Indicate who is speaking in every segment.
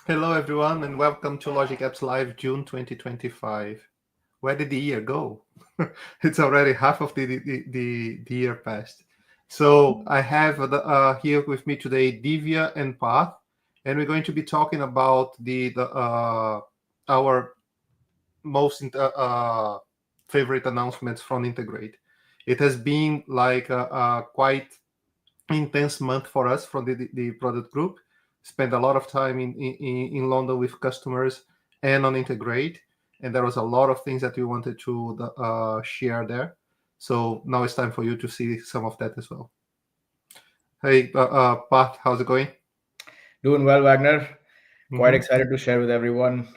Speaker 1: Hello, everyone, and welcome to Logic Apps Live June 2025. Where did the year go? It's already half of the year passed. So I have here with me today Divya and Parth, and we're going to be talking about our most favorite announcements from Integrate. It has been like a quite intense month for us from the product group. Spent a lot of time in London with customers and on Integrate, and there was a lot of things that we wanted to share there. So now it's time for you to see some of that as well. Hey, Pat, how's it going?
Speaker 2: Doing well, Wagner. Quite
Speaker 1: Mm-hmm.
Speaker 2: excited to share with everyone.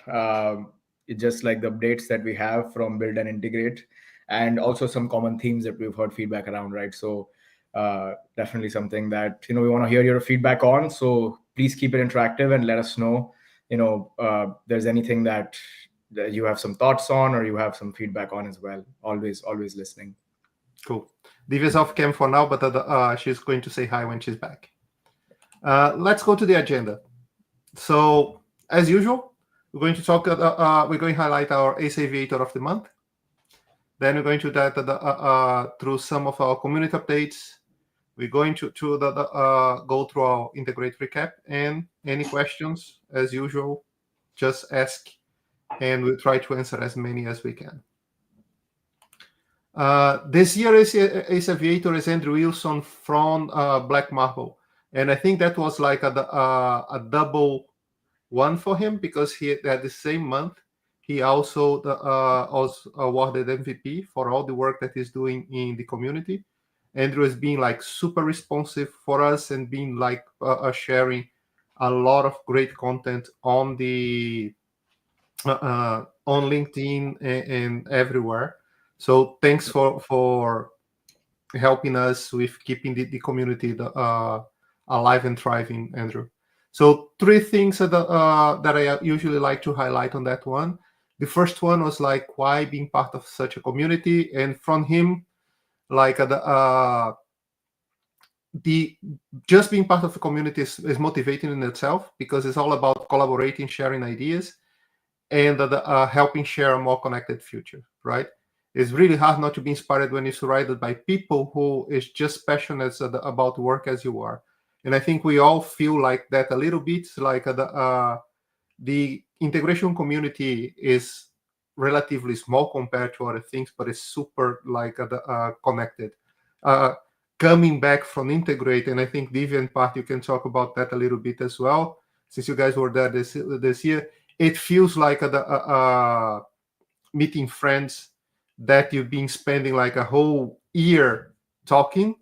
Speaker 2: It's just like the updates that we have from Build and Integrate, and also some common themes that we've heard feedback around, right? So, definitely something that we want to hear your feedback on. So please keep it interactive and let us know. There's anything that you have some thoughts on or you have some feedback on as well. Always listening.
Speaker 1: Cool. Divya's off cam for now, but she's going to say hi when she's back. Let's go to the agenda. So, as usual, we're going to talk. We're going to highlight our Ace Aviator of the month. Then we're going to that through some of our community updates. We're going to go through our integrate recap, and any questions, as usual, just ask, and we'll try to answer as many as we can. This year, Ace Aviator is Andrew Wilson from Black Marble, and I think that was like a double one for him because he at the same month he also was awarded MVP for all the work that he's doing in the community. Andrew is being like super responsive for us and being like sharing a lot of great content on the on LinkedIn and everywhere. So thanks for helping us with keeping the community alive and thriving, Andrew. So three things that I usually like to highlight on that one. The first one was like why being part of such a community, and from him, like the just being part of a community is motivating in itself because it's all about collaborating, sharing ideas, and helping share a more connected future, right? It's really hard not to be inspired when you're surrounded by people who is just passionate about work as you are. And I think we all feel like that a little bit, like the integration community is relatively small compared to other things, but it's super like connected. Uh, Coming back from Integrate, and I think Divya and Parth, you can talk about that a little bit as well, since you guys were there this year. It feels like meeting friends that you've been spending like a whole year talking,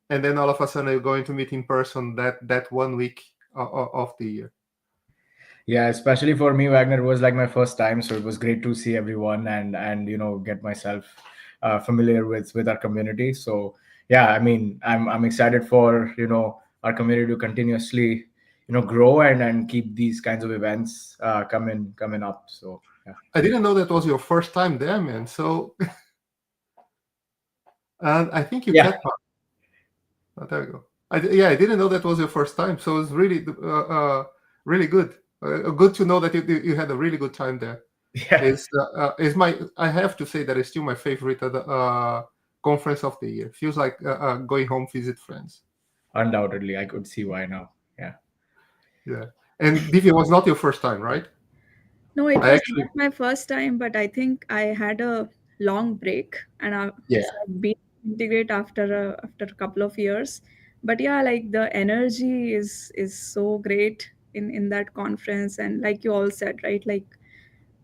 Speaker 1: and then all of a sudden you're going to meet in person that 1 week of the year.
Speaker 2: Yeah, especially for me, Wagner, it was like my first time, so it was great to see everyone and get myself familiar with our community. So yeah, I mean, I'm excited for our community to continuously grow and keep these kinds of events coming up. So yeah.
Speaker 1: I didn't know that was your first time there, man. So, and I think you
Speaker 2: Yeah.
Speaker 1: kept. Oh, there we go. Yeah, I didn't know that was your first time. So it's really, really good. Good to know that you had a really good time there.
Speaker 2: Yeah.
Speaker 1: Is my I have to say that it's still my favorite conference of the year. Feels like going home visit friends.
Speaker 2: Undoubtedly, I could see why now. Yeah.
Speaker 1: Yeah, and Divya was not your first time, right?
Speaker 3: No, it
Speaker 1: I
Speaker 3: was
Speaker 1: actually
Speaker 3: not my first time, but I think I had a long break, and
Speaker 1: Yeah.
Speaker 3: so I've been integrate after a couple of years. But yeah, like the energy is so great in that conference, and like you all said, right? Like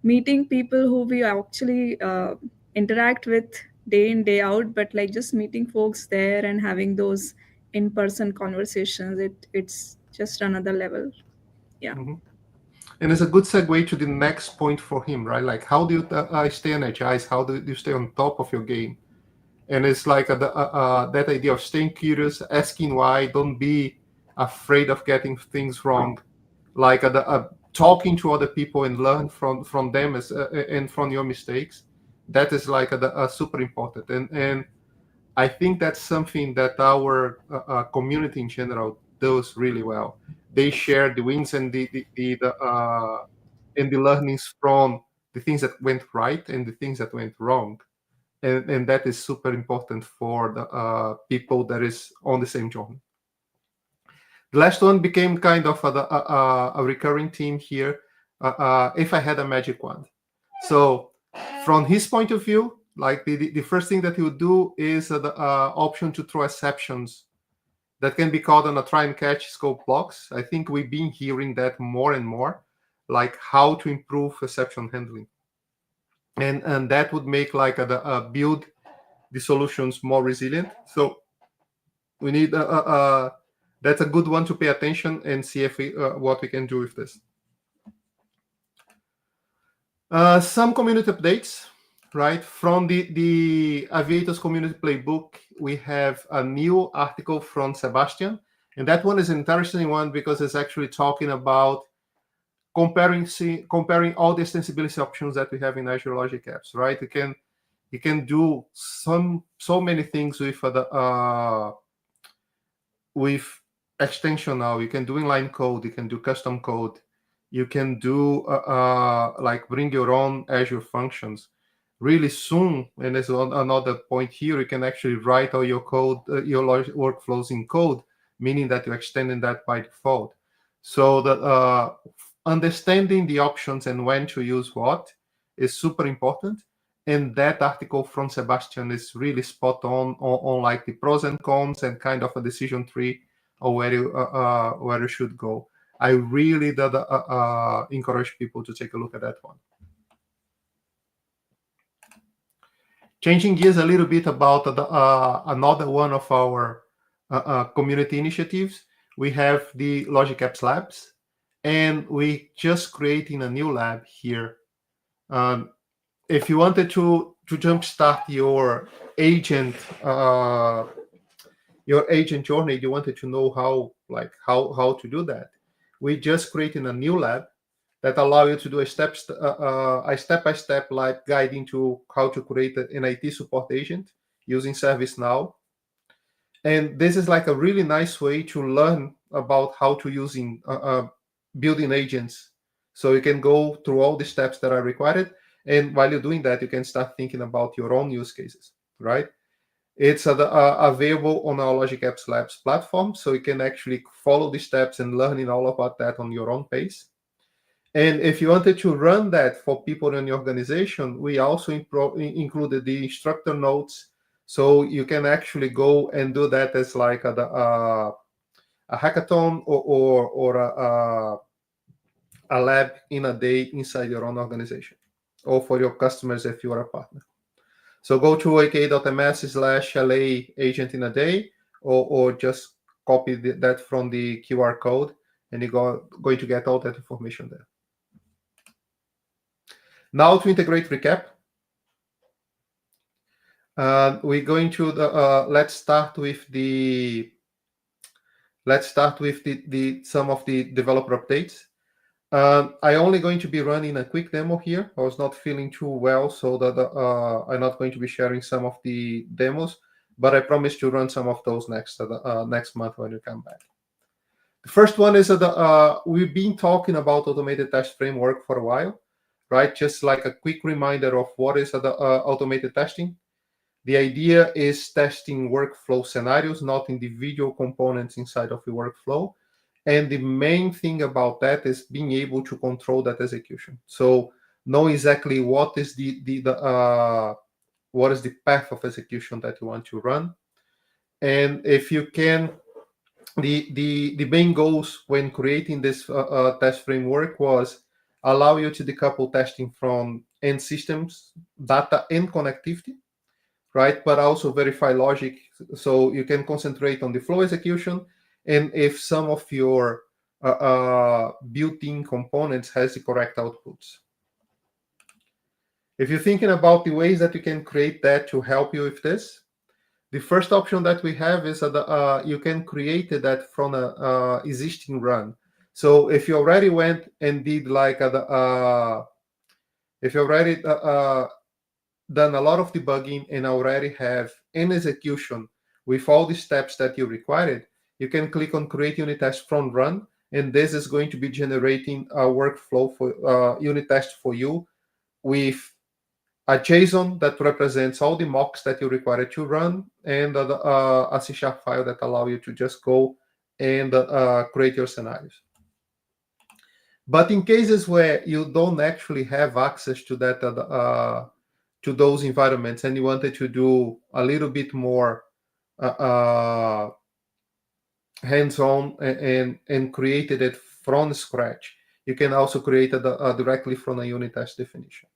Speaker 3: meeting people who we actually interact with day in day out, but like just meeting folks there and having those in person conversations, it's just another level. Yeah.
Speaker 1: Mhm. And it's a good segue to the next point for him, right? Like, how do you stay energized? How do you stay on top of your game? And it's like that idea of staying curious, asking why, don't be afraid of getting things wrong, like talking to other people and learn from them and from your mistakes. That is like super important, and I think that's something that our community in general does really well. they share the wins and and the learnings from the things that went right and the things that went wrong. And that is super important for the people that is on the same journey. The last one became kind of a recurring theme here. If I had a magic wand. So from his point of view, like the first thing that he would do is the option to throw exceptions that can be called on a try and catch scope blocks. I think we've been hearing that more and more, like how to improve exception handling. And that would make like build the solutions more resilient. So we need that's a good one to pay attention and see if what we can do with this. Some community updates, right? From the Aviator's community playbook, we have a new article from Sebastian. And that one is an interesting one because it's actually talking about comparing all the extensibility options that we have in Azure Logic Apps, right? You can do so many things with extension now. You can do inline code, you can do custom code, you can do like bring your own Azure functions. Really soon, and there's another point here, you can actually write all your code, your workflows in code, meaning that you're extending that by default. So that understanding the options and when to use what is super important. And that article from Sebastian is really spot on like the pros and cons and kind of a decision tree of where you should go. I really encourage people to take a look at that one. Changing gears a little bit about another one of our community initiatives, we have the Logic Apps Labs, and we just creating a new lab here. If you wanted to jumpstart your agent journey, you wanted to know how to do that. We just creating a new lab that allow you to do a step-by-step like guiding to how to create an IT support agent using ServiceNow. And this is like a really nice way to learn about how to using building agents. So you can go through all the steps that are required. And while you're doing that, you can start thinking about your own use cases, right? It's available on our Logic Apps Labs platform. So you can actually follow the steps and learning all about that on your own pace. And if you wanted to run that for people in your organization, we also included the instructor notes. So you can actually go and do that as like a hackathon or a lab in a day inside your own organization or for your customers if you are a partner. So go to aka.ms/LA agent in a day or just copy that from the QR code and you're going to get all that information there. Now to integrate recap, we're going to let's start with some of the developer updates. I only going to be running a quick demo here. I was not feeling too well, so that I'm not going to be sharing some of the demos, but I promise to run some of those next month when we come back. The first one is we've been talking about automated test framework for a while, right? Just like a quick reminder of what is automated testing. The idea is testing workflow scenarios, not individual components inside of the workflow. And the main thing about that is being able to control that execution. So know exactly what is the path of execution that you want to run. And if you can, the main goals when creating this test framework was allow you to decouple testing from end systems, data, and connectivity, right? But also verify logic, so you can concentrate on the flow execution, and if some of your built-in components has the correct outputs. If you're thinking about the ways that you can create that to help you with this, the first option that we have is you can create that from a existing run. So if you already went and did like if you already done a lot of debugging and already have an execution with all the steps that you required, you can click on create unit test from run, and this is going to be generating a workflow for unit test for you with a JSON that represents all the mocks that you require to run, and a C# file that allow you to just go and create your scenarios. But in cases where you don't actually have access to that, to those environments, and you wanted to do a little bit more hands-on and created it from scratch, you can also create it directly from a unit test definition.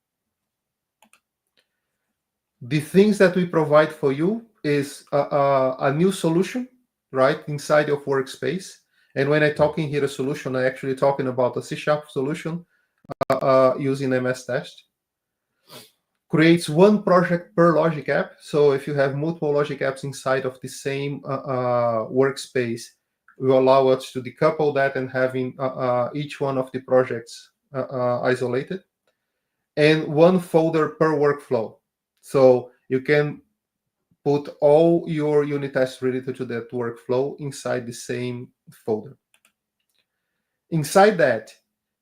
Speaker 1: The things that we provide for you is a new solution, right, inside of Workspace. And when I talk in here a solution, I actually talking about a C# solution using MS Test. Creates one project per logic app. So if you have multiple logic apps inside of the same workspace, will allow us to decouple that and having each one of the projects isolated. And one folder per workflow. So you can put all your unit tests related to that workflow inside the same folder. Inside that,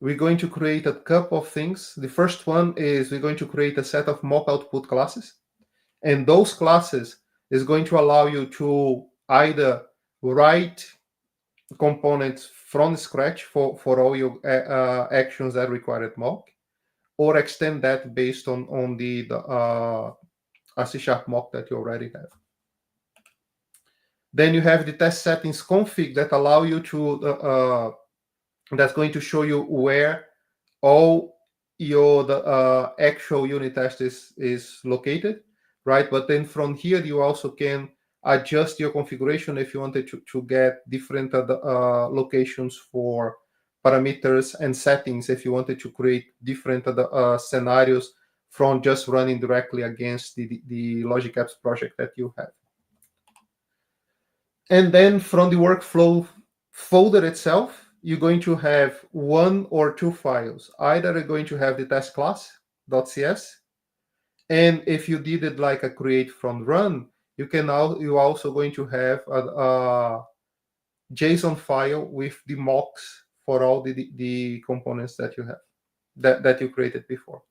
Speaker 1: we're going to create a couple of things. The first one is we're going to create a set of mock output classes. And those classes is going to allow you to either write components from scratch for all your actions that require mock, or extend that based on the a C# mock that you already have. Then you have the test settings config that allow you to that's going to show you where all your actual unit test is located, right? But then from here you also can adjust your configuration if you wanted to get different locations for parameters and settings, if you wanted to create different scenarios from just running directly against the Logic Apps project that you have. And then from the workflow folder itself, you're going to have one or two files. Either you're going to have the test class.cs, and if you did it like a create from run, you're also going to have a JSON file with the mocks for all the components that you have, that you created before.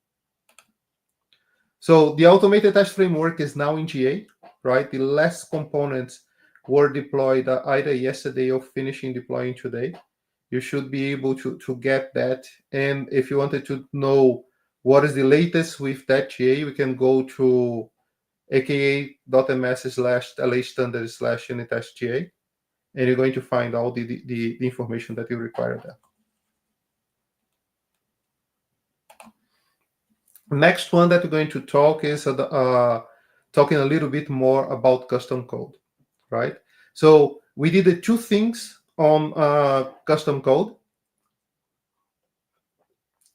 Speaker 1: So the automated test framework is now in GA, right? The last components were deployed either yesterday or finishing deploying today. You should be able to get that. And if you wanted to know what is the latest with that GA, we can go to aka.ms/la standard/unit-test-GA, and you're going to find all the information that you require there. Next one that we're going to talk is talking a little bit more about custom code, right? So we did the two things on custom code.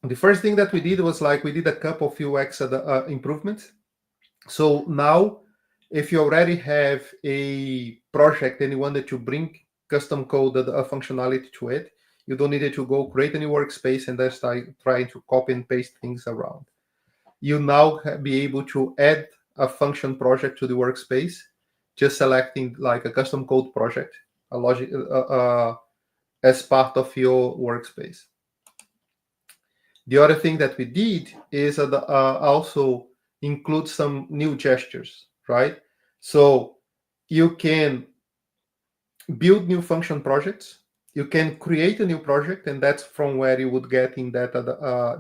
Speaker 1: The first thing that we did was we did a couple of UX improvements. So now, if you already have a project and you wanted to bring custom code functionality to it, you don't need to go create a new workspace and then start trying to copy and paste things around. You now be able to add a function project to the workspace, just selecting like a custom code project, a logic as part of your workspace. The other thing that we did is also include some new gestures, right? So you can build new function projects. You can create a new project, and that's from where you would get in that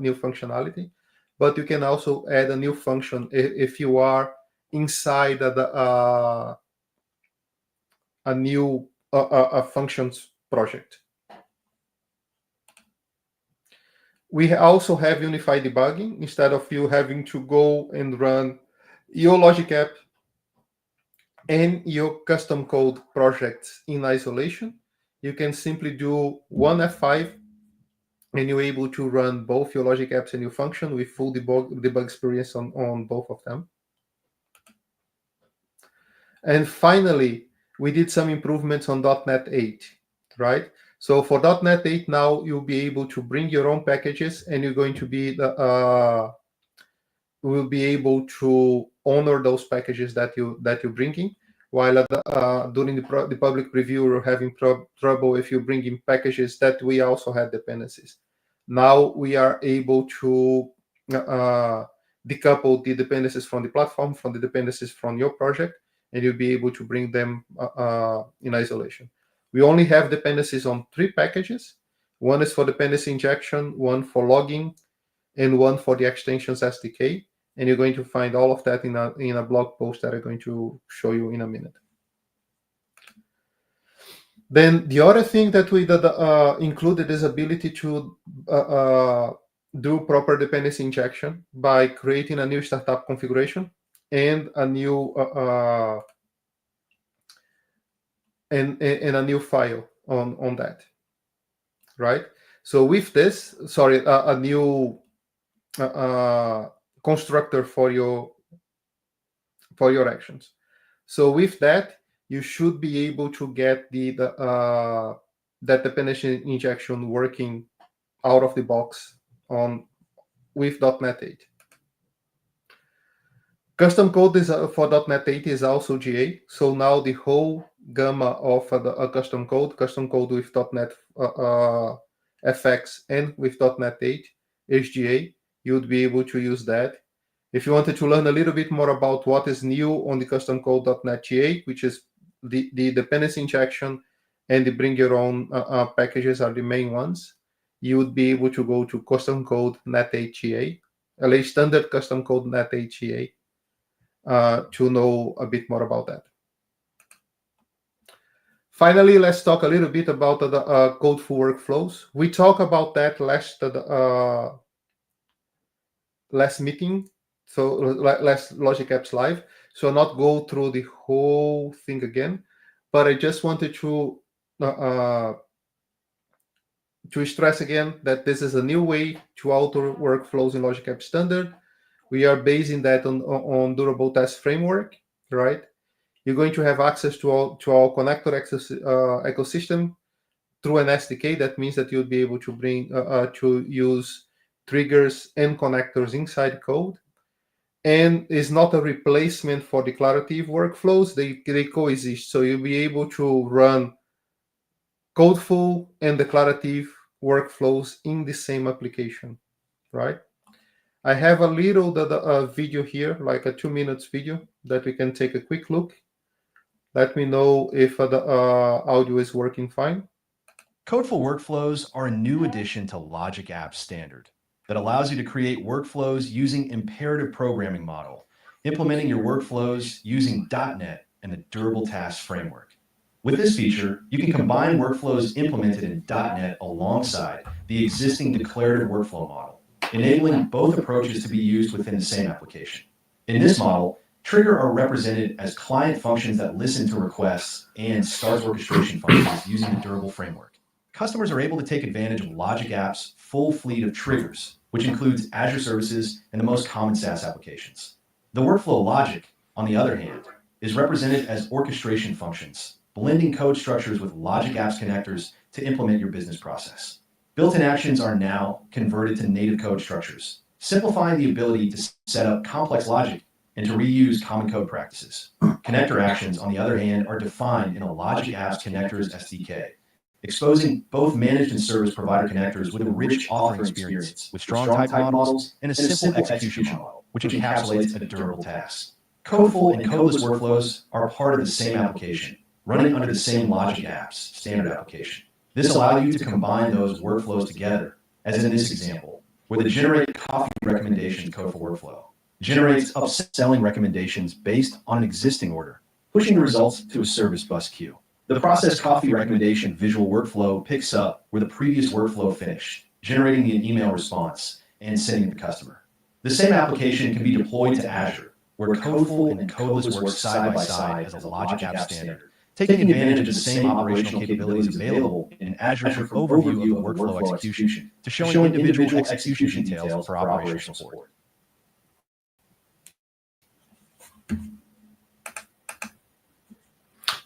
Speaker 1: new functionality. But you can also add a new function if you are inside a new functions project. We also have unified debugging. Instead of you having to go and run your Logic app and your custom code projects in isolation, you can simply do one F5, and you're able to run both your Logic apps and your function with full debug experience on both of them. And finally, we did some improvements on .NET 8, right? So for .NET 8 now, you'll be able to bring your own packages, and you're going to be will be able to honor those packages that you're bringing. while during the public preview, we were having trouble if you bring in packages that we also had dependencies. Now we are able to decouple the dependencies from the platform, from the dependencies from your project, and you'll be able to bring them in isolation. We only have dependencies on 3 packages. One is for dependency injection, one for logging, and one for the extensions SDK. And you're going to find all of that in a blog post that I'm going to show you in a minute. Then the other thing that we included is ability to do proper dependency injection by creating a new startup configuration and a new and a new file on that, right? So with this, a new constructor for your actions. So with that, you should be able to get that dependency injection working out of the box with .NET 8. Custom code is for .NET 8 is also GA. So now the whole gamma of custom code with .NET FX and with .NET 8 is GA. You would be able to use that. If you wanted to learn a little bit more about what is new on the custom code.NET GA, which is the dependency injection and the bring your own packages are the main ones, you would be able to go to custom code .NET 8 GA, a standard custom code .NET 8 GA, to know a bit more about that. Finally, let's talk a little bit about the codeful workflows. We talked about that last meeting, so last Logic Apps Live. So I'll not go through the whole thing again, but I just wanted to stress again that this is a new way to alter workflows in Logic Apps Standard. We are basing that on Durable Test Framework, right? You're going to have access to our connector ecosystem through an SDK. That means that you'll be able to bring to use triggers and connectors inside code, and is not a replacement for declarative workflows. They coexist. So you'll be able to run codeful and declarative workflows in the same application, right? I have a little video here, like a 2 minutes video that we can take a quick look. Let me know if the audio is working fine.
Speaker 4: Codeful workflows are a new addition to Logic Apps Standard that allows you to create workflows using imperative programming model, implementing your workflows using .NET and the Durable Tasks framework. With this feature, you can combine workflows implemented in .NET alongside the existing declarative workflow model, enabling both approaches to be used within the same application. In this model, triggers are represented as client functions that listen to requests and start orchestration functions using the Durable framework. Customers are able to take advantage of Logic Apps' full fleet of triggers, which includes Azure services and the most common SaaS applications. The workflow logic, on the other hand, is represented as orchestration functions, blending code structures with Logic Apps connectors to implement your business process. Built-in actions are now converted to native code structures, simplifying the ability to set up complex logic and to reuse common code practices. Connector actions, on the other hand, are defined in a Logic Apps Connectors SDK, exposing both managed and service provider connectors with a rich authoring experience, with strong type models and a simple execution model, which encapsulates a durable task. Codeful and codeless workflows are part of the same application, running under the same Logic Apps standard application. This allows you to combine those workflows together, as in this example, where the generate coffee recommendations codeful workflow generates upselling recommendations based on an existing order, pushing the results to a service bus queue. The process coffee recommendation visual workflow picks up where the previous workflow finished, generating an email response and sending it to the customer. The same application can be deployed to Azure, where codeful and codeless work side by side as a Logic Apps standard, taking advantage of the same operational capabilities available in Azure for overview of the workflow execution to showing individual execution details for operational support.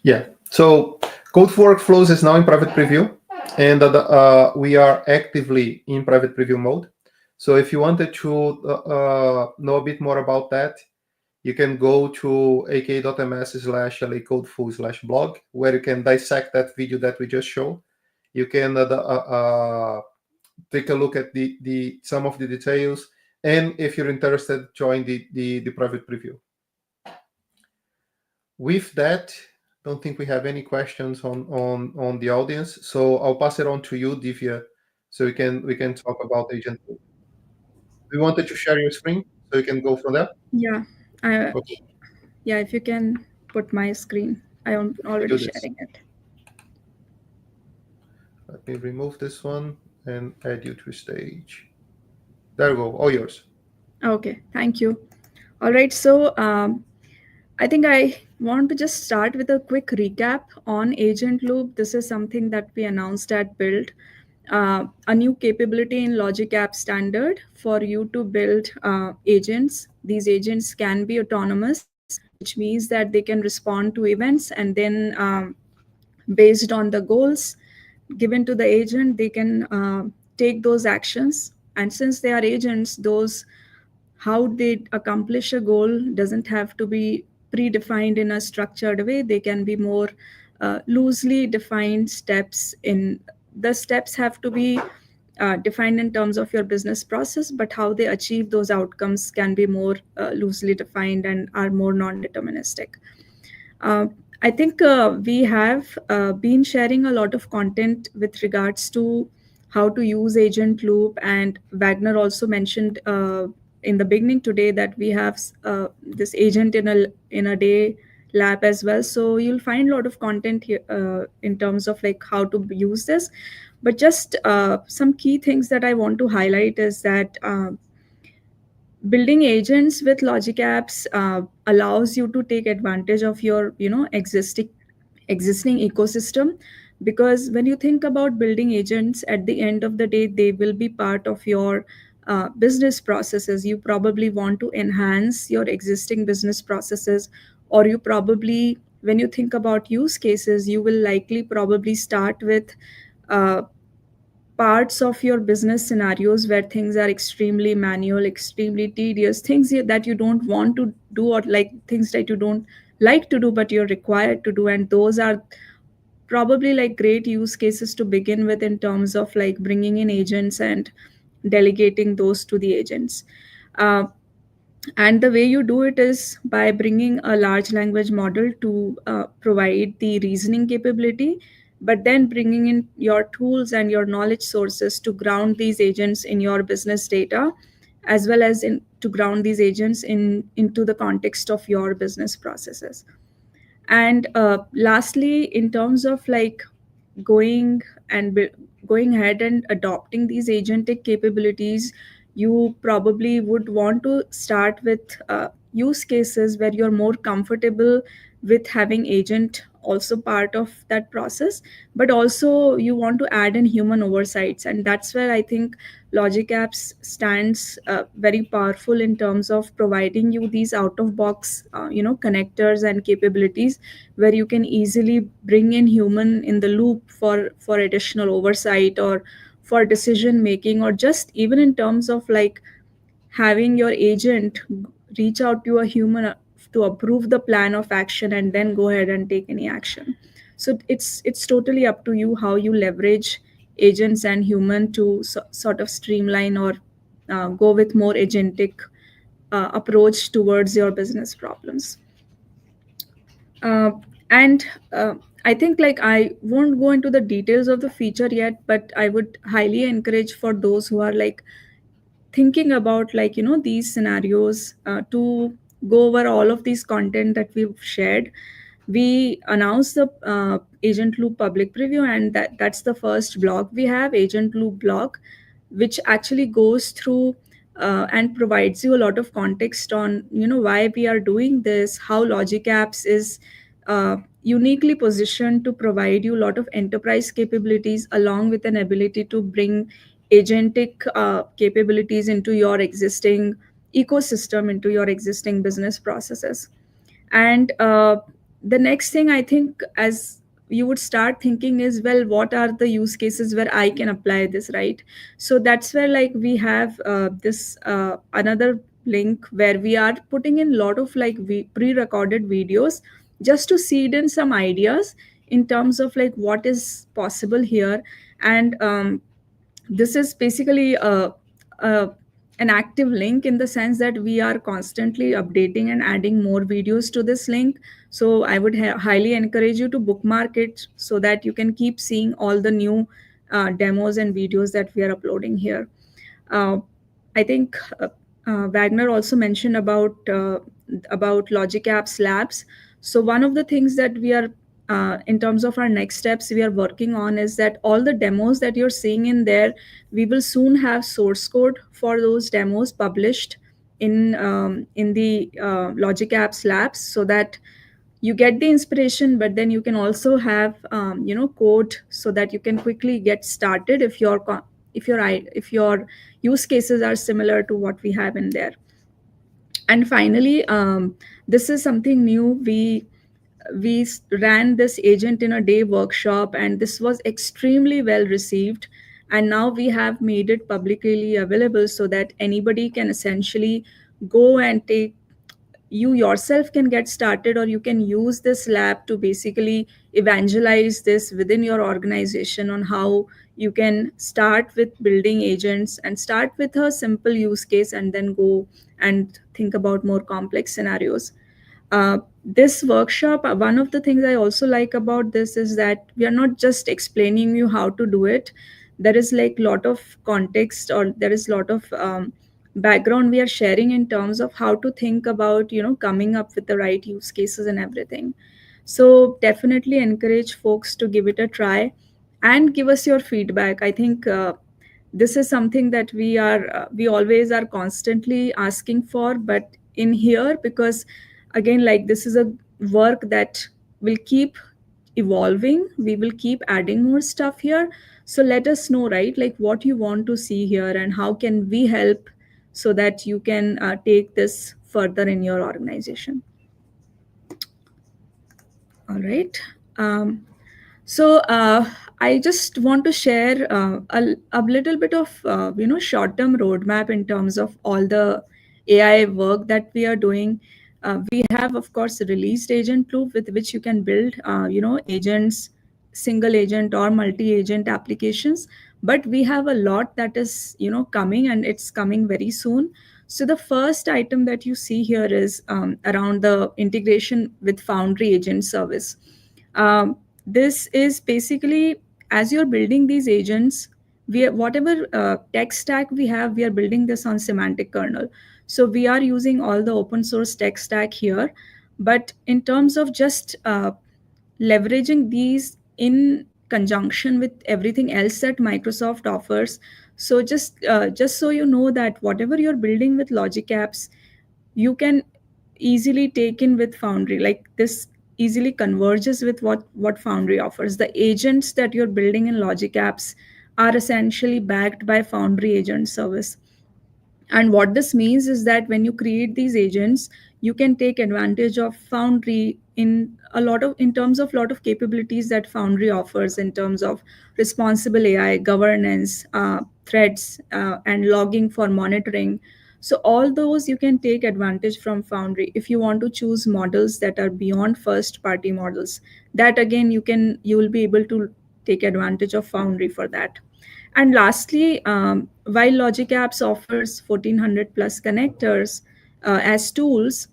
Speaker 1: Yeah, so Codeful Workflows is now in private preview, and we are actively in private preview mode. So if you wanted to know a bit more about that, you can go to ak.ms/lacodeful/blog, where you can dissect that video that we just showed. You can take a look at the some of the details, and if you're interested, join the private preview. With that, don't think we have any questions on the audience, so I'll pass it on to you, Divya, so we can talk about agent. We wanted to share your screen, so you can go from there.
Speaker 3: Yeah, I,
Speaker 1: Okay,
Speaker 3: yeah, if you can put my screen, I am
Speaker 1: let me
Speaker 3: already
Speaker 1: do this.
Speaker 3: sharing it.
Speaker 1: Let me remove this one and add you to stage. There we go, all yours.
Speaker 3: Okay, thank you. All right, so I think I want to just start with a quick recap on Agent Loop. This is something that we announced at Build, a new capability in Logic App Standard for you to build agents. These agents can be autonomous, which means that they can respond to events, and then based on the goals given to the agent, they can take those actions. And since they are agents, those how they accomplish a goal doesn't have to be predefined in a structured way. They can be more loosely defined steps. In the steps have to be defined in terms of your business process, but how they achieve those outcomes can be more loosely defined and are more non-deterministic. uh, I think we have been sharing a lot of content with regards to how to use Agent Loop, and Wagner also mentioned in the beginning today that we have this agent in a day lab as well. So you'll find a lot of content here in terms of like how to use this. But just some key things that I want to highlight is that building agents with Logic Apps allows you to take advantage of your existing ecosystem, because when you think about building agents, at the end of the day they will be part of your business processes. You probably want to enhance your existing business processes, or you probably, when you think about use cases, you will likely probably start with uh, parts of your business scenarios where things are extremely manual, extremely tedious, things that you don't want to do, or like things that you don't like to do but you're required to do. And those are probably like great use cases to begin with in terms of like bringing in agents and delegating those to the agents. Uh, and the way you do it is by bringing a large language model to provide the reasoning capability, but then bringing in your tools and your knowledge sources to ground these agents in your business data, as well as to ground these agents into the context of your business processes. And lastly, in terms of like going going ahead and adopting these agentic capabilities, you probably would want to start with use cases where you're more comfortable with having agent also part of that process, but also you want to add in human oversights. And that's where I think Logic Apps stands very powerful in terms of providing you these out of box connectors and capabilities, where you can easily bring in human in the loop for additional oversight, or for decision making, or just even in terms of like having your agent reach out to a human to approve the plan of action and then go ahead and take any action. So it's totally up to you how you leverage agents and human to sort of streamline or go with more agentic approach towards your business problems. uh, and I think like I won't go into the details of the feature yet, but I would highly encourage for those who are like thinking about like these scenarios to go over all of these content that we've shared. We announced the Agent Loop public preview, and that's the first blog we have, Agent Loop blog, which actually goes through and provides you a lot of context on why we are doing this, how Logic Apps is uniquely positioned to provide you a lot of enterprise capabilities, along with an ability to bring agentic capabilities into your existing ecosystem, into your existing business processes. And the next thing I think, as you would start thinking, is, well, what are the use cases where I can apply this, right? So that's where like we have this another link where we are putting in a lot of like pre-recorded videos just to seed in some ideas in terms of like what is possible here. And this is basically a an active link in the sense that we are constantly updating and adding more videos to this link. So I would highly encourage you to bookmark it so that you can keep seeing all the new demos and videos that we are uploading here. uh, I think Wagner also mentioned about Logic Apps Labs. So one of the things that we are in terms of our next steps we are working on is that all the demos that you're seeing in there, we will soon have source code for those demos published in the Logic Apps Labs, so that you get the inspiration, but then you can also have code so that you can quickly get started if your use cases are similar to what we have in there. And finally, this is something new. We ran this agent in a day workshop, and this was extremely well received. And now we have made it publicly available so that anybody can essentially go and take, you yourself can get started, or you can use this lab to basically evangelize this within your organization on how you can start with building agents and start with a simple use case and then go and think about more complex scenarios. This workshop, one of the things I also like about this is that we are not just explaining you how to do it. There is like lot of context, or there is lot of background we are sharing in terms of how to think about coming up with the right use cases and everything. So definitely encourage folks to give it a try and give us your feedback. I think this is something that we always are constantly asking for, but in here, because again, like, this is a work that will keep evolving, we will keep adding more stuff here. So let us know, right, like what you want to see here and how can we help so that you can take this further in your organization. All right. um, so I just want to share a little bit of short-term roadmap in terms of all the AI work that we are doing. We have, of course, released Agent Loop, with which you can build agents, single agent or multi-agent applications. But we have a lot that is coming, and it's coming very soon. So the first item that you see here is around the integration with Foundry Agent Service. This is basically, as you're building these agents, whatever tech stack we have, we are building this on semantic kernel. So we are using all the open source tech stack here. But in terms of just leveraging these in conjunction with everything else that Microsoft offers, so just so you know that whatever you're building with Logic Apps, you can easily take in with Foundry. Like, this easily converges with what Foundry offers. The agents that you're building in Logic Apps are essentially backed by Foundry Agent Service. And what this means is that when you create these agents, you can take advantage of Foundry in terms of lot of capabilities that Foundry offers in terms of responsible AI, governance, threads, and logging for monitoring. So all those you can take advantage from Foundry. If you want to choose models that are beyond first party models, that again you will be able to take advantage of Foundry for that. And lastly, while Logic Apps offers 1400 plus connectors as tools,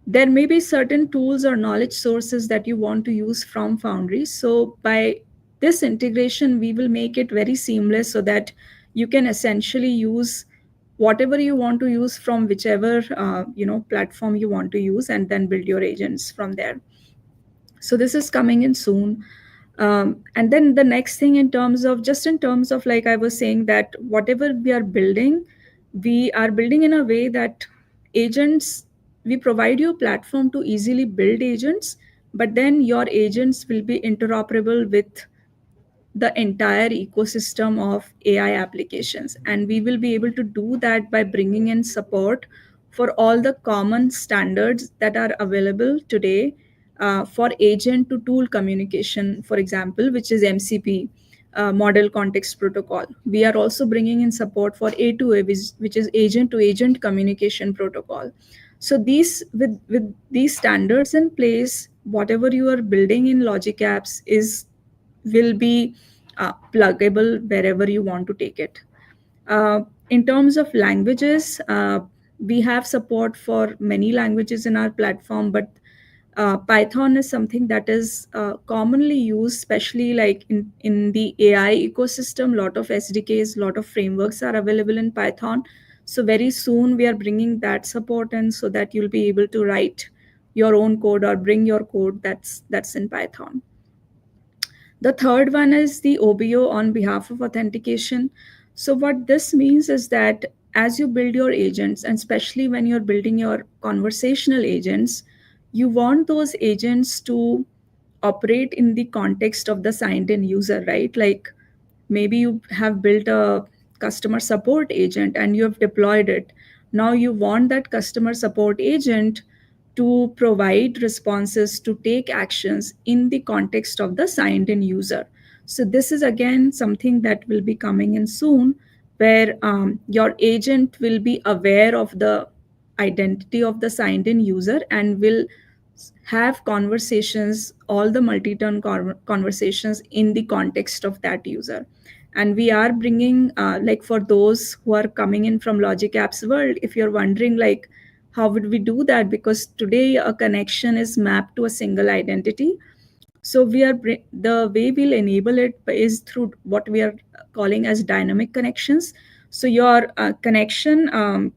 Speaker 3: there may be certain tools or knowledge sources that you want to use from Foundry. So by this integration, we will make it very seamless so that you can essentially use whatever you want to use from whichever platform you want to use, and then build your agents from there. So this is coming in soon. And then the next thing, in terms of like I was saying, that whatever we are building in a way that agents, we provide you a platform to easily build agents, but then your agents will be interoperable with the entire ecosystem of AI applications. And we will be able to do that by bringing in support for all the common standards that are available today for agent to tool communication, for example, which is MCP. model context protocol. We are also bringing in support for A2A, which is agent to agent communication protocol. So these with these standards in place, whatever you are building in logic apps will be pluggable wherever you want to take it. In terms of languages, we have support for many languages in our platform, but Python is something that is commonly used, especially like in the AI ecosystem. A lot of SDKs, a lot of frameworks are available in Python. So very soon we are bringing that support in so that you'll be able to write your own code or bring your code that's in Python. The third one is the OBO on behalf of authentication. So what this means is that as you build your agents, and especially when you're building your conversational agents, you want those agents to operate in the context of the signed in user, right? Like maybe you have built a customer support agent and you have deployed it. Now you want that customer support agent to provide responses, to take actions in the context of the signed in user. So this is again something that will be coming in soon, where your agent will be aware of the identity of the signed in user and will have conversations, all the multi-turn conversations in the context of that user. And we are bringing, like for those who are coming in from Logic Apps world, if you're wondering like, how would we do that? Because today a connection is mapped to a single identity. So the way we'll enable it is through what we are calling as dynamic connections. So your connection,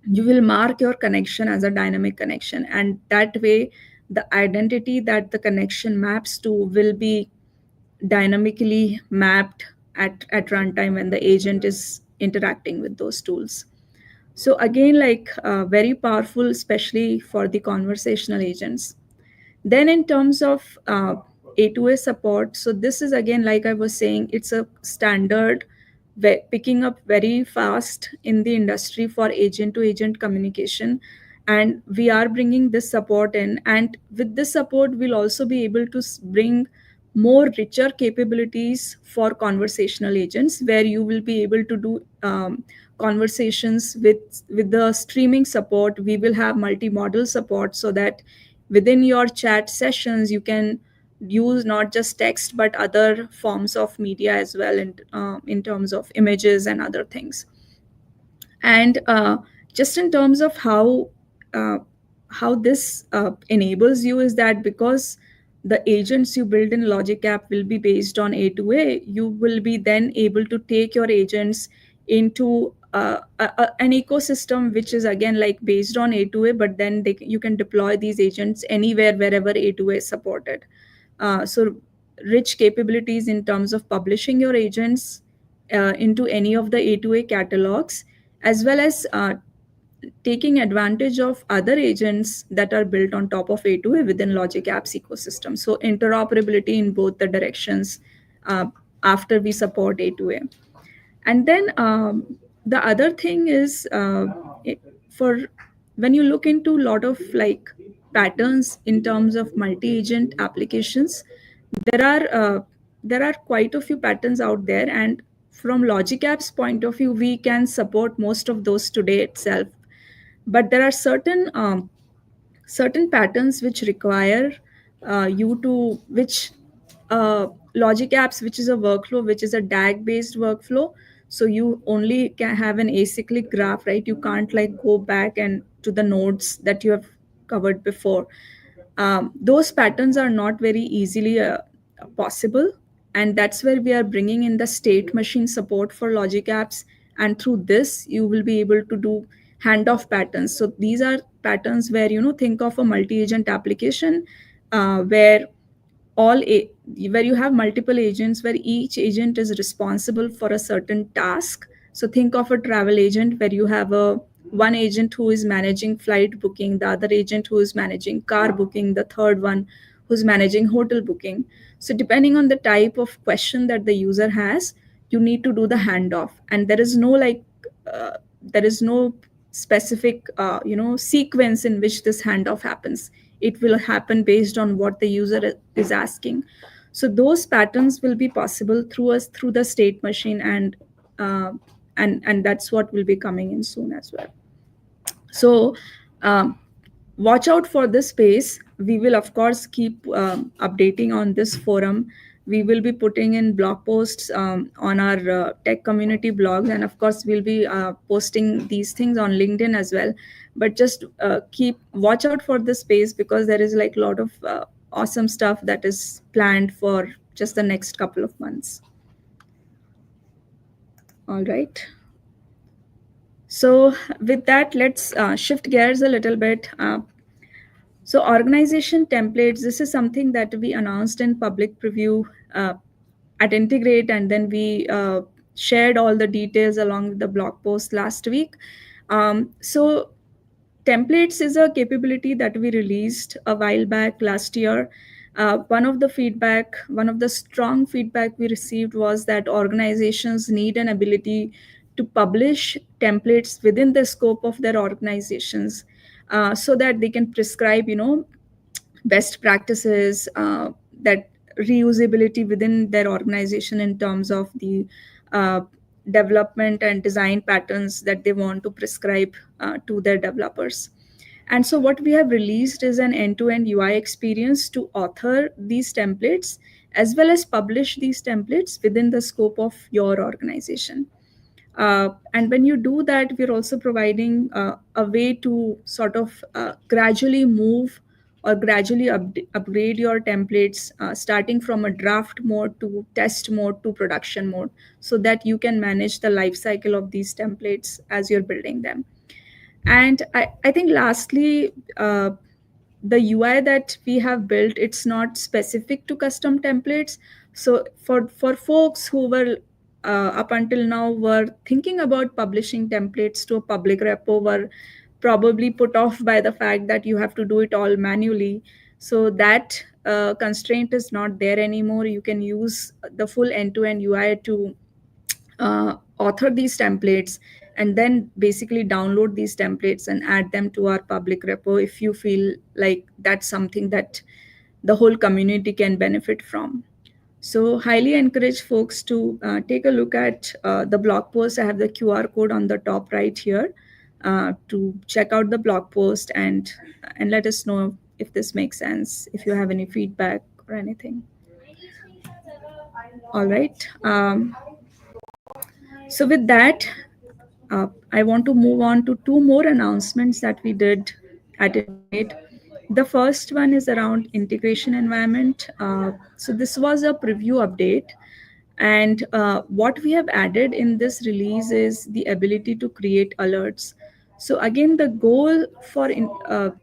Speaker 3: you will mark your connection as a dynamic connection, and that way the identity that the connection maps to will be dynamically mapped at runtime when the agent is interacting with those tools. So again, like very powerful, especially for the conversational agents. Then in terms of A2A support, so this is again, like I was saying, it's a standard picking up very fast in the industry for agent to agent communication. And we are bringing this support in. And with this support, we'll also be able to bring more richer capabilities for conversational agents, where you will be able to do conversations with the streaming support. We will have multi-model support so that within your chat sessions you can use not just text but other forms of media as well, in terms of images and other things. And just in terms of how this enables you is that because the agents you build in Logic App will be based on A2A, you will be then able to take your agents into an ecosystem which is again like based on A2A, but then you can deploy these agents anywhere wherever A2A is supported. So rich capabilities in terms of publishing your agents into any of the A2A catalogs, as well as taking advantage of other agents that are built on top of A2A within Logic Apps ecosystem. So interoperability in both the directions after we support A2A. And then the other thing is for when you look into a lot of like patterns in terms of multi-agent applications, there are quite a few patterns out there, and from Logic Apps point of view, we can support most of those today itself. But there are certain patterns which require you to which Logic Apps, which is a workflow, which is a DAG based workflow. So you only can have an acyclic graph, right? You can't like go back and to the nodes that you have covered before. Those patterns are not very easily possible, and that's where we are bringing in the state machine support for Logic Apps. And through this you will be able to do handoff patterns. So these are patterns where, think of a multi-agent application where where you have multiple agents, where each agent is responsible for a certain task. So think of a travel agent where you have one agent who is managing flight booking, the other agent who is managing car booking, the third one who's managing hotel booking. So depending on the type of question that the user has, you need to do the handoff. And there is no specific sequence in which this handoff happens. It will happen based on what the user is asking. So those patterns will be possible through the state machine, and that's what will be coming in soon as well. So watch out for this space. We will of course keep updating on this forum. We will be putting in blog posts on our tech community blogs, and of course we'll be posting these things on LinkedIn as well. But just keep watch out for this space, because there is like a lot of awesome stuff that is planned for just the next couple of months. All right. So with that, let's shift gears a little bit. So organization templates, this is something that we announced in public preview at Integrate, and then we shared all the details along with the blog post last week. So templates is a capability that we released a while back last year. One of the strong feedback we received was that organizations need an ability to publish templates within the scope of their organizations, so that they can prescribe, best practices, that reusability within their organization in terms of the uh, development and design patterns that they want to prescribe to their developers. And so what we have released is an end-to-end UI experience to author these templates as well as publish these templates within the scope of your organization. And when you do that, we're also providing a way to sort of gradually move or gradually upgrade your templates, starting from a draft mode to test mode to production mode, so that you can manage the life cycle of these templates as you're building them. And I think lastly, the UI that we have built, it's not specific to custom templates. So for folks who were up until now were thinking about publishing templates to a public repo, were probably put off by the fact that you have to do it all manually. So that constraint is not there anymore. You can use the full end-to-end UI to author these templates, and then basically download these templates and add them to our public repo if you feel like that's something that the whole community can benefit from. So highly encourage folks to take a look at the blog post. I have the QR code on the top right here to check out the blog post and let us know if this makes sense, if you have any feedback or anything. All right. So with that, I want to move on to two more announcements that we did at Integrate. The first one is around integration environment. So this was a preview update. And what we have added in this release is the ability to create alerts. So again, the goal for,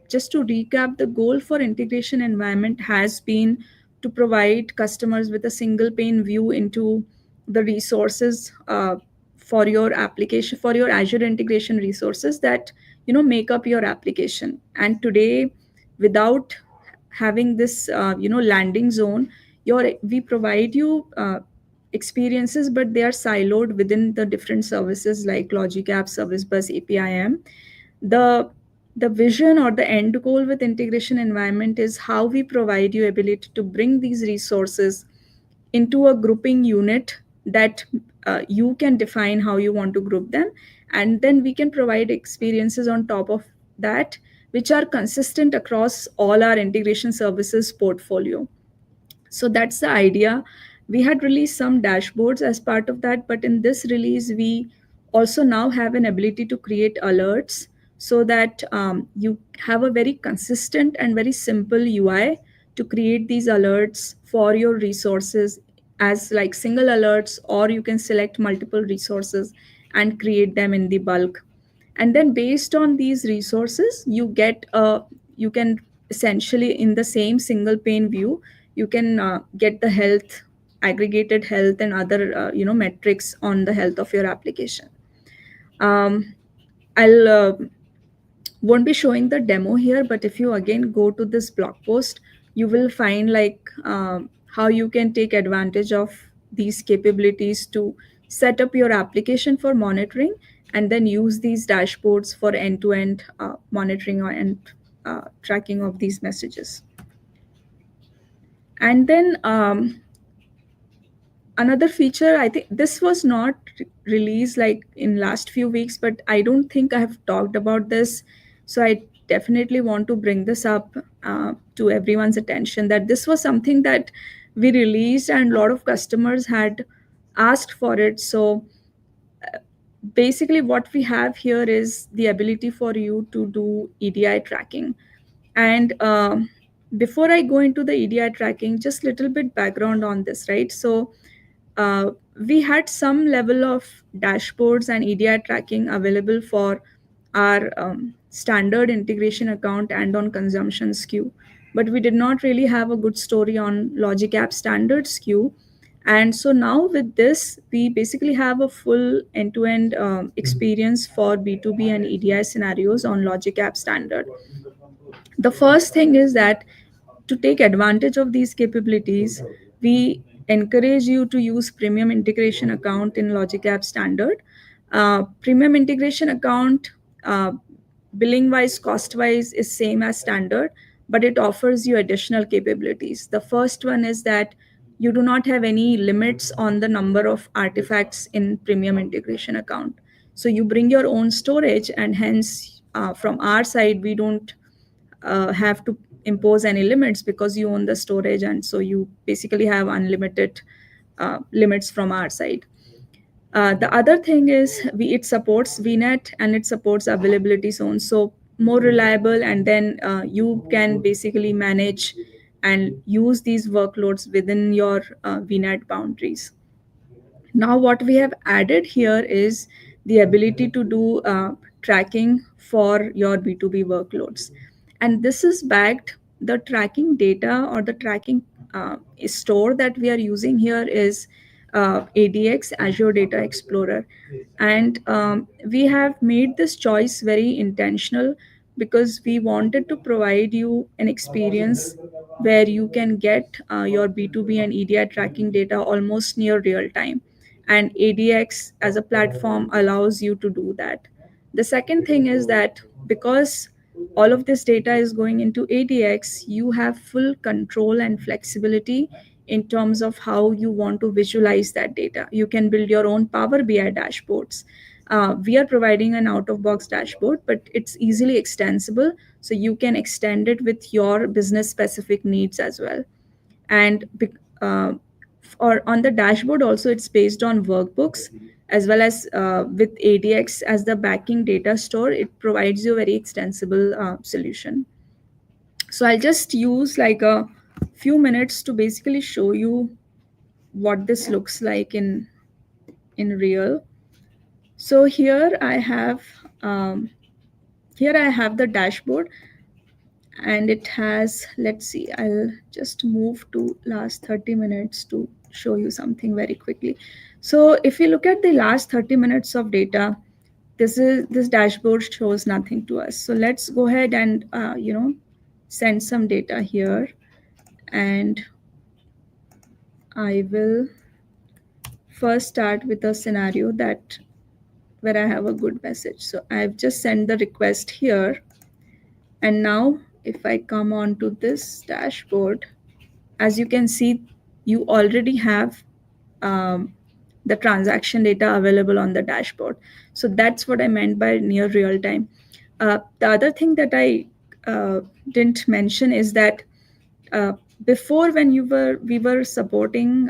Speaker 3: just to recap, the goal for integration environment has been to provide customers with a single pane view into the resources for your application, for your Azure integration resources that make up your application. And today, without having this landing zone, we provide you experiences, but they are siloed within the different services like Logic App, Service Bus, APIM. The vision or the end goal with integration environment is how we provide you ability to bring these resources into a grouping unit that you can define how you want to group them, and then we can provide experiences on top of that which are consistent across all our integration services portfolio. So that's the idea. We had released some dashboards as part of that, but in this release we also now have an ability to create alerts, so that you have a very consistent and very simple UI to create these alerts for your resources as like single alerts, or you can select multiple resources and create them in the bulk. And then based on these resources, you can essentially, in the same single pane view, you can get the health, aggregated health, and other metrics on the health of your application. I'll won't be showing the demo here, but if you again go to this blog post, you will find like how you can take advantage of these capabilities to set up your application for monitoring, and then use these dashboards for end-to-end monitoring and tracking of these messages. And then another feature, I think this was not released like in last few weeks, but I don't think I have talked about this. So I definitely want to bring this up to everyone's attention, that this was something that we released and a lot of customers had asked for it. So basically what we have here is the ability for you to do EDI tracking. And before I go into the EDI tracking, just little bit background on this, right? So uh, we had some level of dashboards and EDI tracking available for our standard integration account and on consumption SKU, but we did not really have a good story on Logic App Standard SKU. And so now with this, we basically have a full end-to-end experience for B2B and EDI scenarios on Logic App Standard. The first thing is that to take advantage of these capabilities, we encourage you to use premium integration account in Logic App Standard. Premium integration account, billing wise, cost wise, is same as standard, but it offers you additional capabilities. The first one is that you do not have any limits on the number of artifacts in premium integration account. So you bring your own storage, and hence from our side, we don't have to impose any limits because you own the storage, and so you basically have unlimited limits from our side. The other thing is it supports VNet and it supports availability zones, so more reliable, and then you can basically manage and use these workloads within your VNet boundaries. Now, what we have added here is the ability to do tracking for your B2B workloads. And this is backed, the tracking data or the tracking store that we are using here is ADX, Azure Data Explorer. And we have made this choice very intentional because we wanted to provide you an experience where you can get your B2B and EDI tracking data almost near real time, and ADX as a platform allows you to do that. The second thing is that because all of this data is going into ADX, you have full control and flexibility in terms of how you want to visualize that data. You can build your own Power BI dashboards. We are providing an out-of-box dashboard, but it's easily extensible, so you can extend it with your business-specific needs as well. And uh, or on the dashboard also, it's based on workbooks, as well as with ADX as the backing data store, it provides you a very extensible solution. So I'll just use like a few minutes to basically show you what this looks like in real. So here I have the dashboard, and it has, let's see, I'll just move to last 30 minutes to show you something very quickly. So if you look at the last 30 minutes of data, this dashboard shows nothing to us. So let's go ahead and send some data here, and I will first start with a scenario that where I have a good message. So I've just sent the request here, and now if I come on to this dashboard, as you can see, you already have the transaction data available on the dashboard. So that's what I meant by near real time. The other thing that I didn't mention is that before, when we were supporting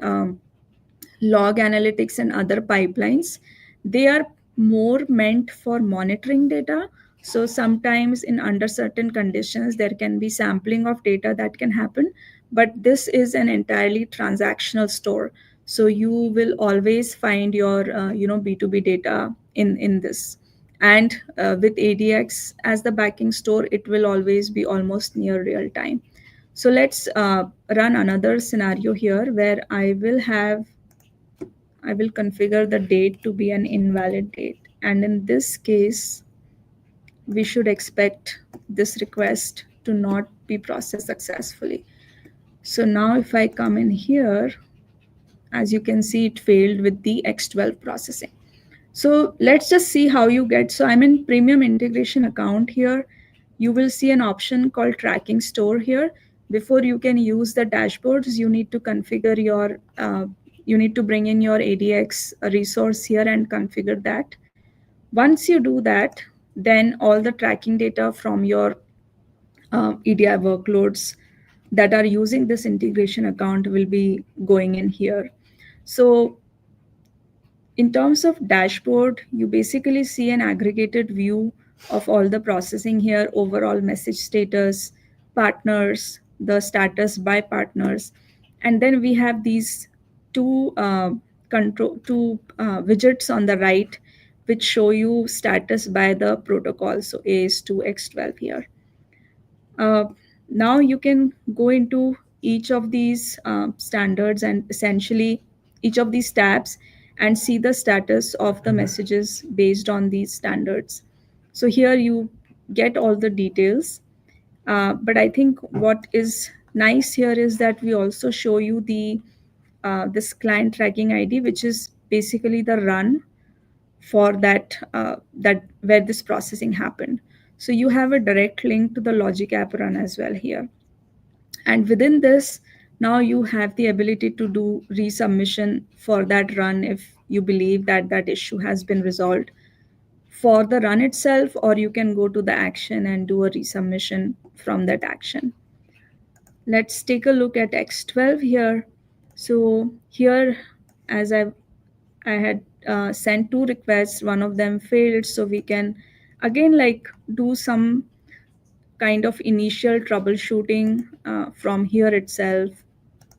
Speaker 3: log analytics and other pipelines, they are more meant for monitoring data. So sometimes in under certain conditions, there can be sampling of data that can happen, but this is an entirely transactional store. So you will always find your B2B data in this. And with ADX as the backing store, it will always be almost near real time. So let's run another scenario here where I will configure the date to be an invalid date. And in this case, we should expect this request to not be processed successfully. So now if I come in here, as you can see, it failed with the X12 processing. So let's just see how you get. So I'm in premium integration account here. You will see an option called tracking store here. before you can use the dashboards, you need to configure your you need to bring in your ADX resource here and configure that. Once you do that, then all the tracking data from your EDI workloads that are using this integration account will be going in here. So in terms of dashboard, you basically see an aggregated view of all the processing here, overall message status, partners, the status by partners. And then we have these two widgets on the right, which show you status by the protocol. So AS2, X12 here. Now you can go into each of these standards and essentially each of these tabs and see the status of the messages based on these standards. So here you get all the details. But I think what is nice here is that we also show you the this client tracking ID, which is basically the run for that where this processing happened. So you have a direct link to the logic app run as well here. And within this, now you have the ability to do resubmission for that run if you believe that that issue has been resolved for the run itself, or you can go to the action and do a resubmission from that action. Let's take a look at X12 here. So here, as I had sent two requests, one of them failed. So we can again like do some kind of initial troubleshooting from here itself,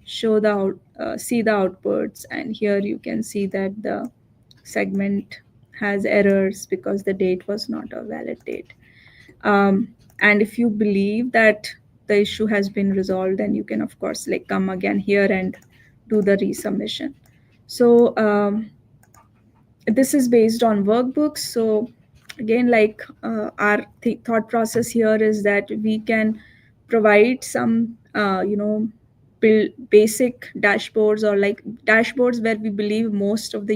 Speaker 3: show the see the outputs, and here you can see that the segment has errors because the date was not a valid date. And if you believe that the issue has been resolved, then you can of course like come again here and do the resubmission. So this is based on workbooks. So again, like our thought process here is that we can provide some build basic dashboards, or like dashboards where we believe most of the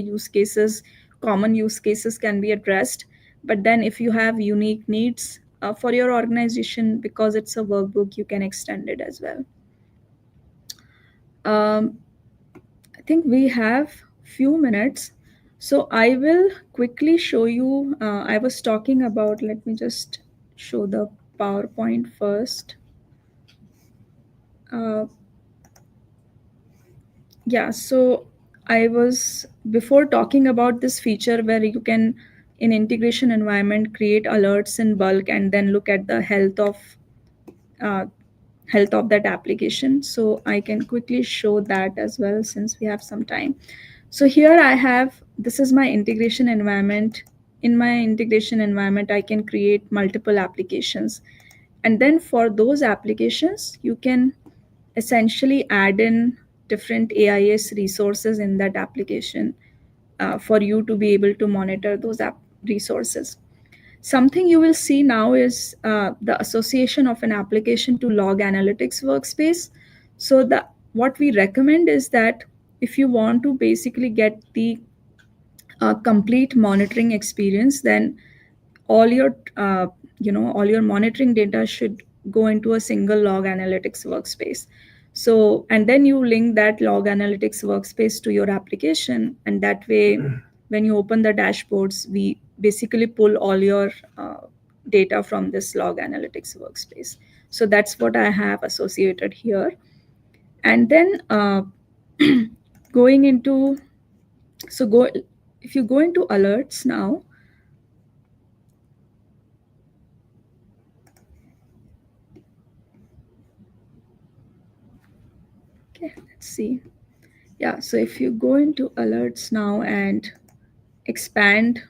Speaker 3: common use cases can be addressed. But then if you have unique needs for your organization, because it's a workbook, you can extend it as well. I think we have few minutes, so I will quickly show you. I was talking about, let me just show the PowerPoint first. Yeah, so I was before talking about this feature where you can, in integration environment, create alerts in bulk and then look at the health of that application. So I can quickly show that as well since we have some time. So here I have, this is my integration environment. In my integration environment, I can create multiple applications. And then for those applications, you can essentially add in different AIS resources in that application for you to be able to monitor those resources. Something you will see now is the association of an application to log analytics workspace. So what we recommend is that if you want to basically get the complete monitoring experience, then all your all your monitoring data should go into a single log analytics workspace. So, and then you link that log analytics workspace to your application, and that way when you open the dashboards, we basically pull all your data from this log analytics workspace. So that's what I have associated here. And then going into, if you go into alerts now, okay, let's see. Yeah, so if you go into alerts now and expand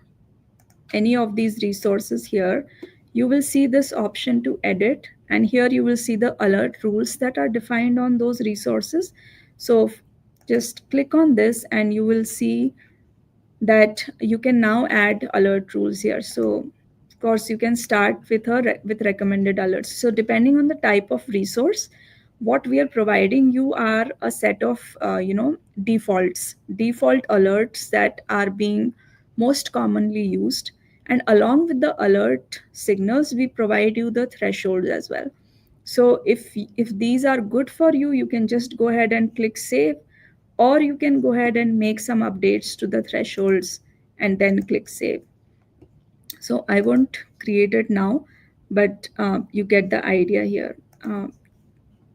Speaker 3: any of these resources here, you will see this option to edit, and here you will see the alert rules that are defined on those resources. So just click on this and you will see that you can now add alert rules here. So of course you can start with with recommended alerts. So depending on the type of resource, what we are providing you are a set of default alerts that are being most commonly used, and along with the alert signals, we provide you the thresholds as well. So if these are good for you, you can just go ahead and click save, or you can go ahead and make some updates to the thresholds and then click save. So I won't create it now, but you get the idea here.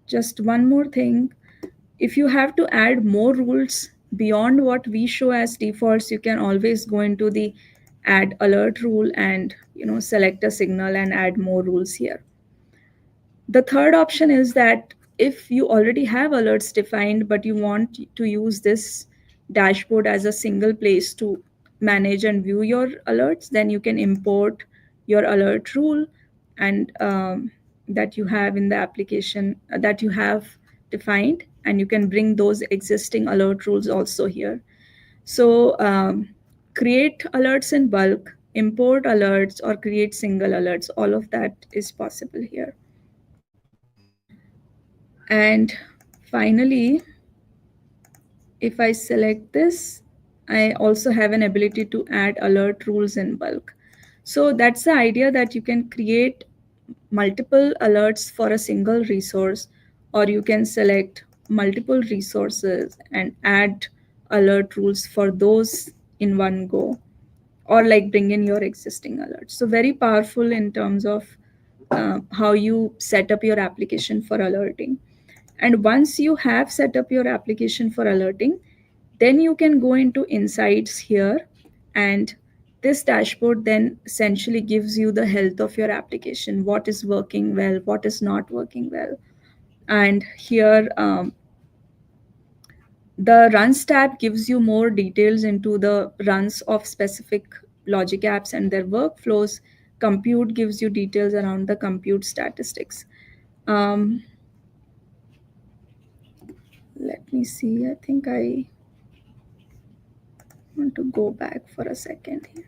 Speaker 3: Just one more thing, if you have to add more rules beyond what we show as defaults, you can always go into the add alert rule and select a signal and add more rules here. The third option is that if you already have alerts defined, but you want to use this dashboard as a single place to manage and view your alerts, then you can import your alert rule and that you have in the application that you have defined, and you can bring those existing alert rules also here. So create alerts in bulk, import alerts, or create single alerts. All of that is possible here. And finally, if I select this, I also have an ability to add alert rules in bulk. So that's the idea, that you can create multiple alerts for a single resource, or you can select multiple resources and add alert rules for those in one go, or like bring in your existing alerts. So very powerful in terms of how you set up your application for alerting. And once you have set up your application for alerting, then you can go into insights here, and this dashboard then essentially gives you the health of your application, what is working well, what is not working well. And here the runs tab gives you more details into the runs of specific logic apps and their workflows. Compute gives you details around the compute statistics. Let me see, I think I want to go back for a second here.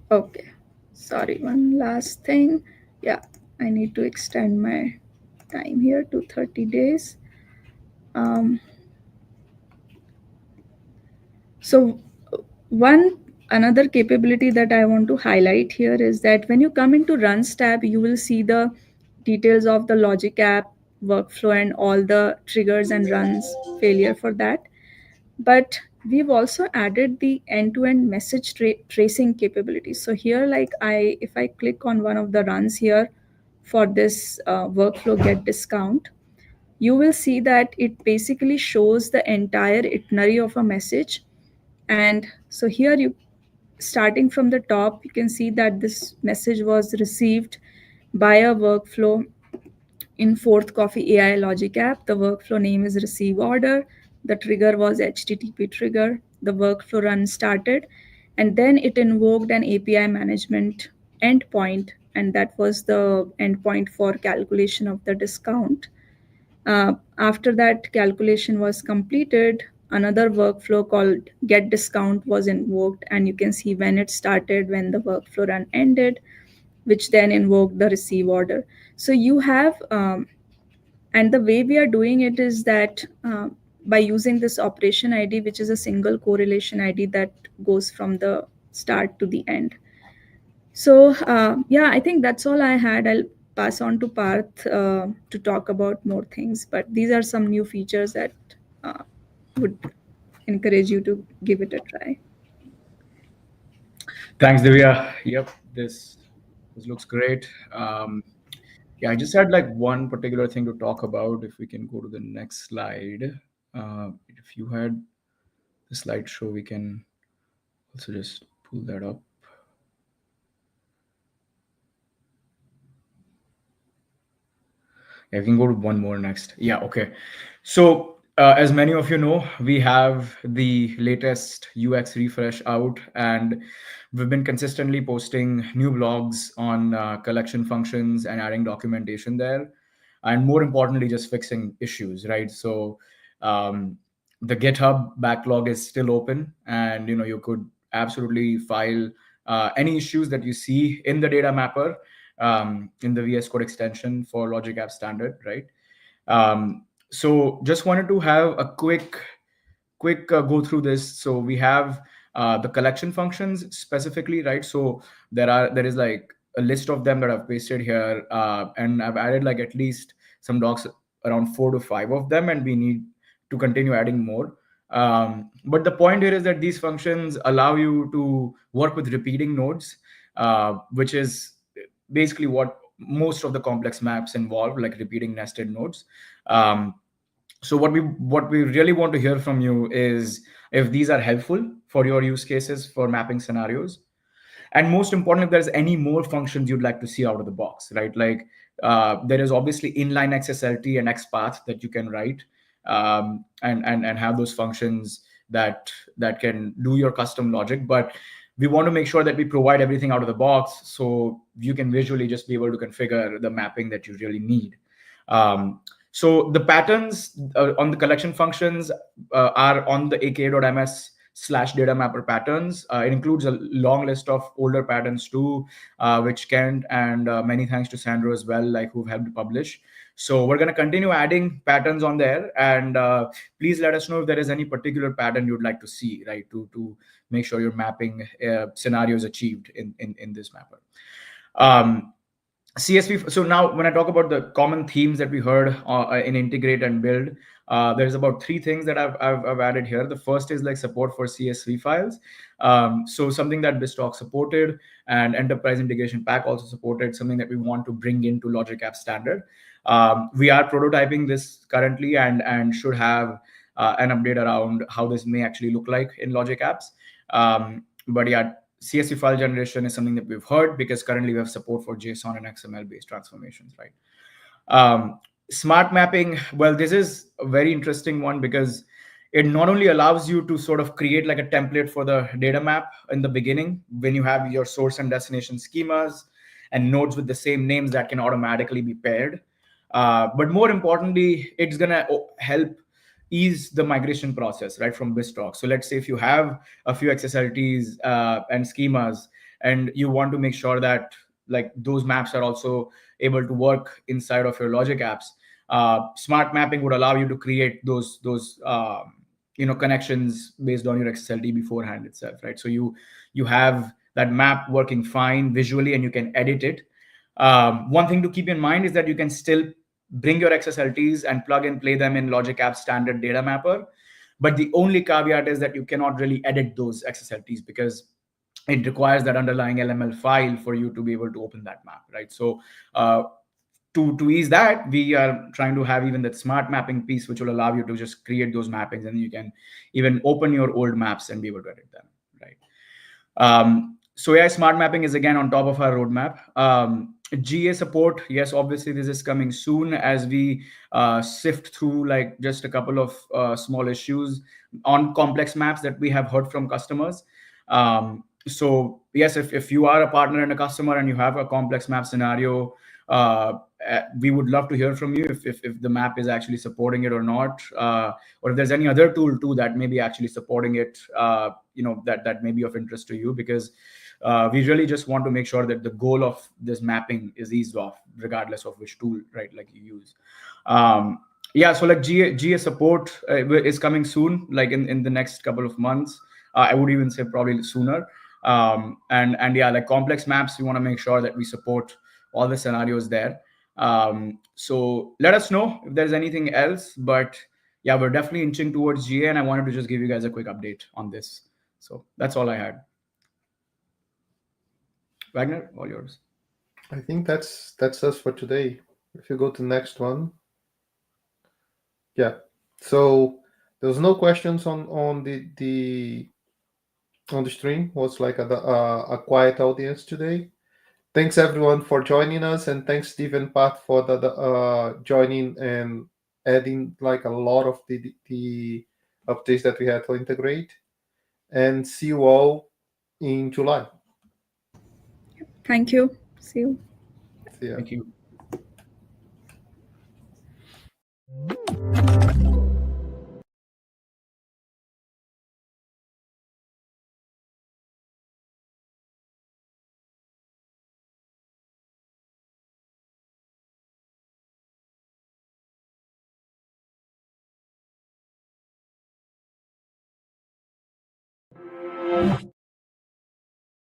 Speaker 3: Okay, sorry, one last thing. Yeah, I need to extend my time here to 30 days. So another capability that I want to highlight here is that when you come into Runs tab, you will see the details of the logic app workflow and all the triggers and runs failure for that. But we've also added the end-to-end message tracing capability. So here, like if I click on one of the runs here for this workflow get discount, you will see that it basically shows the entire itinerary of a message. And so here, you starting from the top, you can see that this message was received by a workflow in Fourth Coffee AI Logic app. The workflow name is receive order. The trigger was HTTP trigger. The workflow run started, and then it invoked an API management endpoint, and that was the endpoint for calculation of the discount. After that calculation was completed, another workflow called get discount was invoked, and you can see when it started, when the workflow run ended, which then invoked the receive order. So you have, and the way we are doing it is that by using this operation ID, which is a single correlation ID that goes from the start to the end. So yeah, I think that's all I had. I'll pass on to Parth to talk about more things, but these are some new features that would encourage you to give it a try.
Speaker 2: Thanks, Divya. Yep, this looks great. Yeah, I just had like one particular thing to talk about. If we can go to the next slide. If you had the slideshow, we can also just pull that up. Yeah, we can go to one more next. Yeah, okay. So as many of you know, we have the latest UX refresh out, and we've been consistently posting new blogs on collection functions and adding documentation there, and more importantly, just fixing issues, right? So the GitHub backlog is still open, and you could absolutely file any issues that you see in the data mapper, in the VS Code extension for Logic App Standard, right? So just wanted to have a quick go through this. So we have the collection functions specifically, right? So there is like a list of them that I've pasted here, and I've added like at least some docs, around 4 to 5 of them, and we need to continue adding more. But the point here is that these functions allow you to work with repeating nodes, which is basically what most of the complex maps involve, like repeating nested nodes. So what we really want to hear from you is if these are helpful for your use cases for mapping scenarios, and most importantly, if there's any more functions you'd like to see out of the box, right? Like there is obviously inline XSLT and XPath that you can write, and have those functions that can do your custom logic. But we want to make sure that we provide everything out of the box so you can visually just be able to configure the mapping that you really need. So the patterns on the collection functions are on the aka.ms/data mapper patterns. It includes a long list of older patterns too, which Kent and many thanks to Sandro as well, like who've helped publish. So we're going to continue adding patterns on there, and please let us know if there is any particular pattern you'd like to see, right? To make sure your mapping scenario is achieved in this mapper. CSV. So now when I talk about the common themes that we heard in integrate and build, there's about 3 things that I've added here. The first is like support for CSV files. So something that BizTalk supported and Enterprise Integration Pack also supported, something that we want to bring into Logic App Standard. We are prototyping this currently and should have an update around how this may actually look like in Logic Apps. But yeah, CSV file generation is something that we've heard because currently we have support for JSON and XML based transformations, right? Smart mapping, well, this is a very interesting one because it not only allows you to sort of create like a template for the data map in the beginning when you have your source and destination schemas and nodes with the same names that can automatically be paired. But more importantly, it's going to help ease the migration process, right, from BizTalk. So let's say if you have a few XSLTs and schemas, and you want to make sure that like those maps are also able to work inside of your Logic apps, smart mapping would allow you to create those connections based on your XSLT beforehand itself, right? So you have that map working fine visually, and you can edit it. One thing to keep in mind is that you can still bring your XSLTs and plug and play them in Logic App Standard data mapper. But the only caveat is that you cannot really edit those XSLTs because it requires that underlying LML file for you to be able to open that map, right? So to ease that, we are trying to have even that smart mapping piece, which will allow you to just create those mappings, and you can even open your old maps and be able to edit them, right? So yeah, smart mapping is again on top of our roadmap. GA support, yes, obviously this is coming soon as we sift through like just a couple of small issues on complex maps that we have heard from customers. So yes, if you are a partner and a customer and you have a complex map scenario, we would love to hear from you if the map is actually supporting it or not, or if there's any other tool too that may be actually supporting it, that may be of interest to you, because we really just want to make sure that the goal of this mapping is eased off regardless of which tool, right, like you use. Yeah, so like GA support is coming soon, like in the next couple of months. I would even say probably sooner. And yeah, like complex maps, we want to make sure that we support all the scenarios there. So let us know if there's anything else, but yeah, we're definitely inching towards GA, and I wanted to just give you guys a quick update on this. So that's all I had. Wagner, all yours.
Speaker 1: I think that's us for today. If you go to the next one. Yeah. So there was no questions on the stream. It was like a quiet audience today. Thanks everyone for joining us, and thanks Steve and Pat for the joining and adding like a lot of the updates that we had to integrate. And see you all in July.
Speaker 3: Thank you. See you.
Speaker 2: See ya. Thank you.
Speaker 1: you.